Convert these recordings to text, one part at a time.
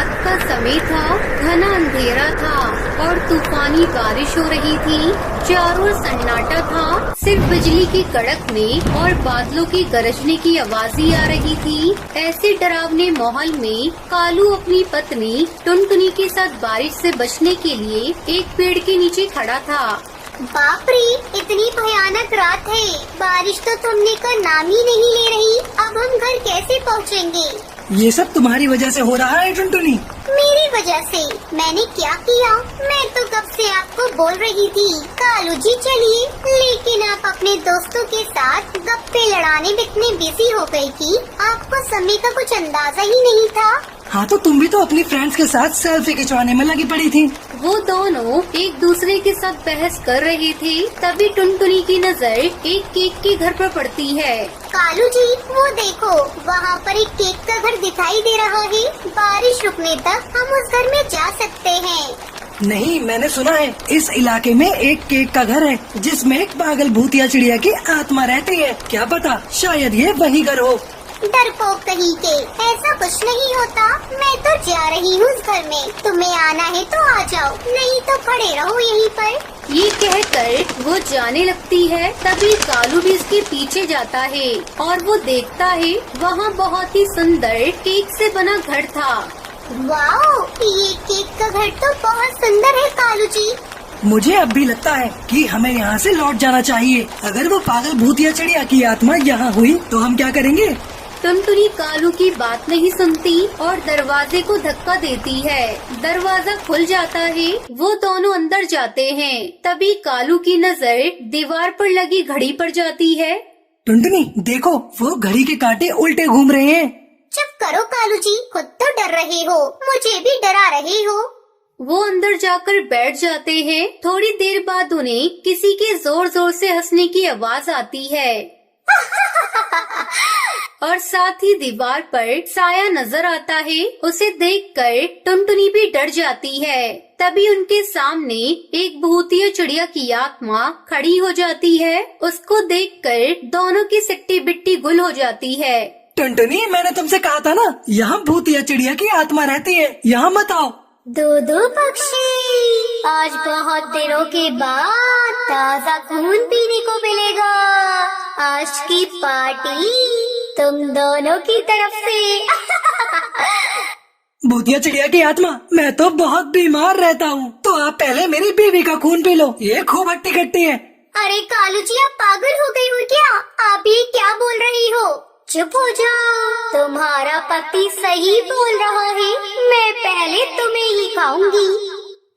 रात का समय था, घना अंधेरा था और तूफानी बारिश हो रही थी। चारों ओर सन्नाटा था, सिर्फ बिजली की कड़कने और बादलों की गरजने की आवाज ही आ रही थी। ऐसे डरावने माहौल में कालू अपनी पत्नी टुनटुनी के साथ बारिश से बचने के लिए एक पेड़ के नीचे खड़ा था। बाप रे, इतनी भयानक रात है, बारिश तो थमने का नाम ही नहीं ले रही। अब हम घर कैसे पहुँचेंगे? ये सब तुम्हारी वजह से हो रहा है टुनटुनी। मेरी वजह से? मैंने क्या किया? मैं तो कब से आपको बोल रही थी कालू जी चलिए, लेकिन आप अपने दोस्तों के साथ गप्पे लड़ाने में इतने बिजी हो गई कि आपको समय का कुछ अंदाजा ही नहीं था। हाँ तो तुम भी तो अपनी फ्रेंड्स के साथ सेल्फी खिंचवाने में लगी पड़ी थी। वो दोनों एक दूसरे के साथ बहस कर रहे थे, तभी टुनटुनी की नजर एक केक के घर पर पड़ती है। कालू जी वो देखो, वहाँ पर एक केक का घर दिखाई दे रहा है। बारिश रुकने तक हम उस घर में जा सकते हैं। नहीं, मैंने सुना है इस इलाके में एक केक का घर है जिसमें एक पागल भूतिया चिड़िया की आत्मा रहती है। क्या पता शायद ये वही घर हो। डरपोक कहीं के, ऐसा कुछ नहीं होता। मैं तो जा रही हूँ उस घर में, तुम्हें आना है तो आ जाओ, नहीं तो खड़े रहो यहीं पर। ये कहकर वो जाने लगती है, तभी कालू भी इसके पीछे जाता है और वो देखता है वहाँ बहुत ही सुंदर केक से बना घर था। वाओ, ये केक का घर तो बहुत सुंदर है कालू जी। मुझे अब भी लगता है कि हमें यहाँ से लौट जाना चाहिए। अगर वो पागल भूतिया चिड़िया की आत्मा यहाँ हुई तो हम क्या करेंगे? टुनटुनी कालू की बात नहीं सुनती और दरवाजे को धक्का देती है। दरवाजा खुल जाता है, वो दोनों अंदर जाते हैं। तभी कालू की नजर दीवार पर लगी घड़ी पर जाती है। टुनटुनी देखो, वो घड़ी के कांटे उल्टे घूम रहे हैं। चुप करो कालू जी, खुद तो डर रहे हो, मुझे भी डरा रहे हो। वो अंदर जाकर बैठ जाते हैं। थोड़ी देर बाद उन्हें किसी के जोर जोर से हंसने की आवाज आती है और साथ ही दीवार पर साया नजर आता है। उसे देखकर टुनटुनी भी डर जाती है। तभी उनके सामने एक भूतिया चिड़िया की आत्मा खड़ी हो जाती है। उसको देखकर दोनों की सिट्टी बिट्टी गुल हो जाती है। टुनटुनी, मैंने तुमसे कहा था ना, यहाँ भूतिया चिड़िया की आत्मा रहती है, यहाँ मत आओ। दो पक्षी, आज बहुत दिनों के बाद ताजा खून पीने को मिलेगा। आज की पार्टी तुम दोनों की तरफ से। भूतिया चिड़िया की आत्मा, मैं तो बहुत बीमार रहता हूँ, तो आप पहले मेरी बीवी का खून पी लो, ये खूब हट्टी कट्टी है। अरे कालू जी, आप पागल हो गई हो क्या? आप ये क्या बोल रही हो? चुप हो जाओ, तुम्हारा पति सही बोल रहा है, मैं पहले तुम्हें ही खाऊंगी।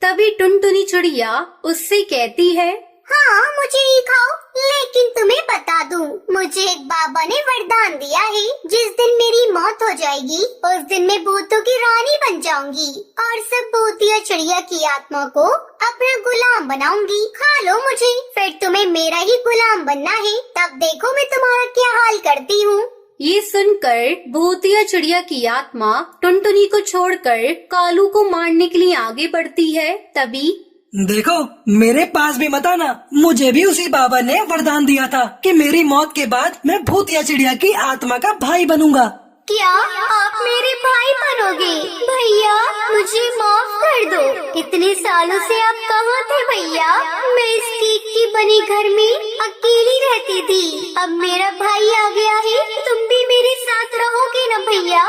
तभी टुनटुनी चिड़िया उससे कहती है, हाँ मुझे ही खाओ, लेकिन तुम्हें बता दूं, मुझे एक बाबा ने वरदान दिया है, जिस दिन मेरी मौत हो जाएगी उस दिन मैं भूतों की रानी बन जाऊंगी और सब भूतिया चिड़िया की आत्मा को अपना गुलाम बनाऊंगी। खा लो मुझे, फिर तुम्हें मेरा ही गुलाम बनना है, तब देखो मैं तुम्हारा क्या हाल करती हूँ। ये सुनकर भूतिया चिड़िया की आत्मा टुनटुनी को छोड़कर कालू को मारने के लिए आगे बढ़ती है। तभी देखो, मेरे पास भी मत आना, मुझे भी उसी बाबा ने वरदान दिया था कि मेरी मौत के बाद मैं भूतिया चिड़िया की आत्मा का भाई बनूंगा। क्या आप मेरे भाई बनोगे? भैया मुझे माफ कर दो, इतने सालों से आप कहाँ थे भैया? मैं इस केक की बनी घर में अकेली रहती थी, अब मेरा भाई आ गया है, तुम भी मेरे साथ रहोगे ना भैया?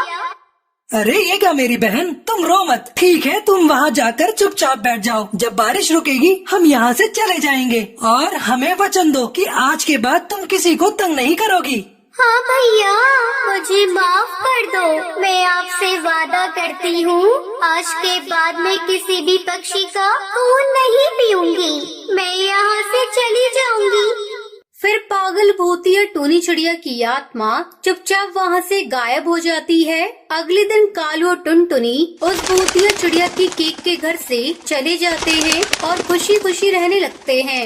अरे ये क्या मेरी बहन, तुम रो मत, ठीक है? तुम वहाँ जाकर चुपचाप बैठ जाओ, जब बारिश रुकेगी हम यहाँ से चले जाएंगे और हमें वचन दो कि आज के बाद तुम किसी को तंग नहीं करोगी। हाँ भैया, मुझे माफ कर दो, मैं आपसे वादा करती हूँ आज के बाद मैं किसी भी पक्षी का खून नहीं पीऊंगी, मैं यहाँ से चली जाऊंगी। फिर पागल भूतिया टूनी चिड़िया की आत्मा चुपचाप वहाँ से गायब हो जाती है। अगले दिन कालू और टुनटुनी उस भूतिया चिड़िया की केक के घर से चले जाते हैं और खुशी खुशी रहने लगते हैं।